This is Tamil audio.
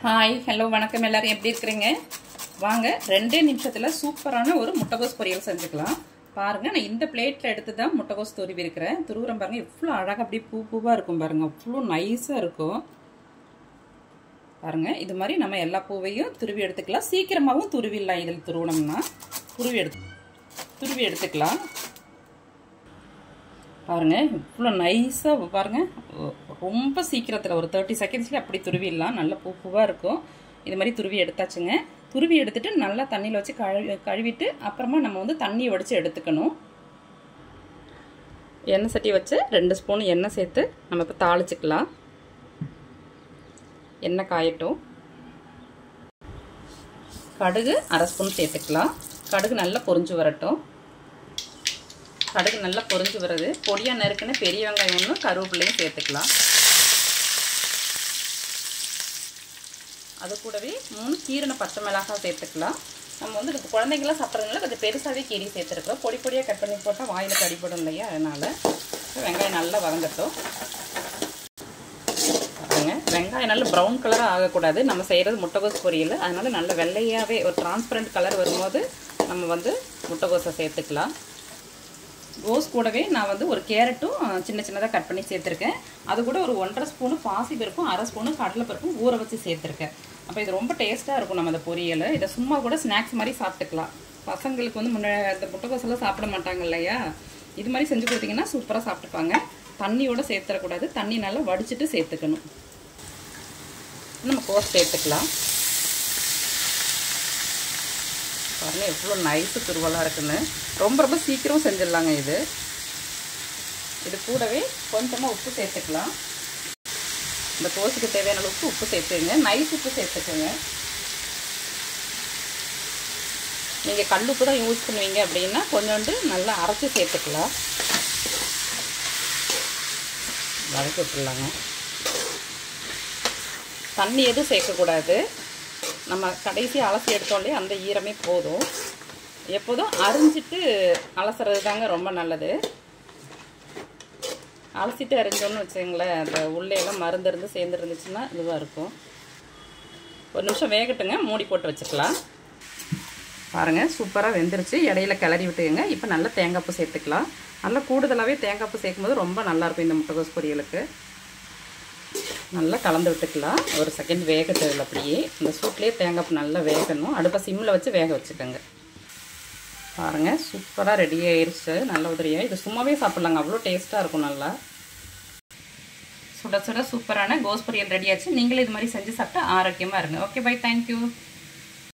ஹாய் ஹலோ வணக்கம் எல்லாரும் எப்படி இருக்கிறீங்க? வாங்க 2 நிமிஷத்துல சூப்பரான ஒரு முட்டைகோஸ் பொரியல் செஞ்சுக்கலாம். பாருங்க நான் இந்த பிளேட்ல எடுத்து தான் முட்டைகோஸ் துருவி இருக்கிறேன். துருவுறம் பாருங்க எவ்வளவு அழகா அப்படியே பூ பூவா இருக்கும் பாருங்க. அவ்வளவு நைஸா இருக்கும். பாருங்க இது மாதிரி நம்ம எல்லா பூவையும் துருவி எடுத்துக்கலாம். சீக்கிரமாவும் துருவிடலாம். இதில் துருவணும்னா துருவி எடுத்துக்கலாம். பாருங்க இவ்வளோ நைஸா பாருங்க ரொம்ப சீக்கிரத்தில் ஒரு 30 செகண்ட்ஸ்ல அப்படி துருவிடலாம். நல்ல பூ பூவா இருக்கும். இது மாதிரி துருவி எடுத்தாச்சுங்க. துருவி எடுத்துட்டு நல்லா தண்ணியில் வச்சு கழுவிட்டு அப்புறமா நம்ம வந்து தண்ணியை வடித்து எடுத்துக்கணும். எண்ணெய் சட்டி வச்சு 2 ஸ்பூன் எண்ணெய் சேர்த்து நம்ம இப்போ தாளிச்சுக்கலாம். எண்ணெய் காயட்டும். கடுகு 1/2 ஸ்பூன் சேர்த்துக்கலாம். கடுகு நல்லா பொரிஞ்சு வரட்டும். கடுகு நல்லா பொரிஞ்சு வருது. பொடியாக நறுக்குன்னு பெரிய வெங்காயம் ஒன்று கருவேப்பிலையும் சேர்த்துக்கலாம். அது கூடவே 3 கீரின பச்சை மிளகாய் சேர்த்துக்கலாம். நம்ம வந்து இதுக்கு குழந்தைங்களாம் சாப்பிட்றதுனால கொஞ்சம் பெருசாகவே கீரி சேர்த்துருக்கோம். பொடி பொடியாக கட் பண்ணி போட்டால் வாயில் கடிப்படும் இல்லையா, அதனால் வெங்காயம் நல்லா வதங்கட்டும். பாருங்க வெங்காயம் நல்ல ப்ரௌன் கலராக ஆகக்கூடாது. நம்ம செய்கிறது முட்டைகோஸ் பொரியல், அதனால் நல்ல வெள்ளையாகவே ஒரு டிரான்ஸ்பரண்ட் கலர் வரும்போது நம்ம வந்து முட்டைகோஸை சேர்த்துக்கலாம். கோஸ் கூடவே நான் வந்து ஒரு கேரட்டும் சின்ன சின்னதாக கட் பண்ணி சேர்த்துருக்கேன். அது கூட ஒரு 1/2 ஸ்பூனு பாசி பருப்பும் 1/2 ஸ்பூனு கடலைப்பருப்பும் ஊற வச்சு சேர்த்துருக்கேன். அப்போ இது ரொம்ப டேஸ்ட்டாக இருக்கும் நம்ம அந்த பொரியல். இதை சும்மா கூட ஸ்நாக்ஸ் மாதிரி சாப்பிட்டுக்கலாம். பசங்களுக்கு வந்து இந்த முட்டைகோசெல்லாம் சாப்பிட மாட்டாங்க இல்லையா, இது மாதிரி செஞ்சு கொடுத்தீங்கன்னா சூப்பராக சாப்பிட்டுப்பாங்க. தண்ணியோடு சேர்த்துடக்கூடாது. தண்ணி நல்லா வடிச்சிட்டு சேர்த்துக்கணும். நம்ம கோஸ் சேர்த்துக்கலாம். பாருங்க எவ்வளோ நைஸு துருவலாக இருக்குன்னு. ரொம்ப சீக்கிரம் செஞ்சிடலாங்க இது கூடவே கொஞ்சமாக உப்பு சேர்த்துக்கலாம். இந்த கோஸுக்கு தேவையான உப்பு சேர்த்துங்க. நைஸ் உப்பு சேர்த்துக்கோங்க. நீங்கள் கல் உப்பு தான் யூஸ் பண்ணுவீங்க அப்படின்னா கொஞ்சோண்டு நல்லா அரைச்சி சேர்த்துக்கலாம். வதக்கி விட்டுடலாங்க. தண்ணி எதுவும் சேர்க்கக்கூடாது. நம்ம கடைசி அலசி எடுத்தோம் இல்லையா, அந்த ஈரமே போதும். எப்போதும் அரிஞ்சிட்டு அலசுறது தாங்க ரொம்ப நல்லது. அலசிட்டு அரிஞ்சோன்னு வச்சுங்களேன், அந்த உள்ளேலாம் மருந்து சேர்ந்து இருந்துச்சுன்னா இதுவாக இருக்கும். ஒரு நிமிஷம் வேகட்டுங்க, மூடி போட்டு வச்சுக்கலாம். பாருங்கள் சூப்பராக வெந்துருச்சு. இடையில கிளறி விட்டுங்க. இப்போ நல்லா தேங்காய் பூ சேர்த்துக்கலாம். நல்லா கூடுதலாகவே தேங்காய் பூ சேர்க்கும்போது ரொம்ப நல்லாயிருக்கும் இந்த முட்டைகோஸ் பொரியலுக்கு. நல்லா கலந்து விட்டுக்கலாம். ஒரு செகண்ட் வேகட்டதில் அப்படியே இந்த சூட்லேயே தேங்காய் பூ நல்லா வேகணும். அடுப்பை சிம்மில் வச்சு வேக வச்சுக்கோங்க. பாருங்கள் சூப்பராக ரெடி ஆயிடுச்சு. நல்ல உதிரியாக இது சும்மாவே சாப்பிட்லாங்க. அவ்வளோ டேஸ்ட்டாக இருக்கும். நல்லா சுட சுட சூப்பரான கோஸ் பொரியல் ரெடி ஆச்சு. நீங்களே இது மாதிரி செஞ்சு சாப்பிட்டா ஆரோக்கியமாக இருங்க. Okay bye, thank you.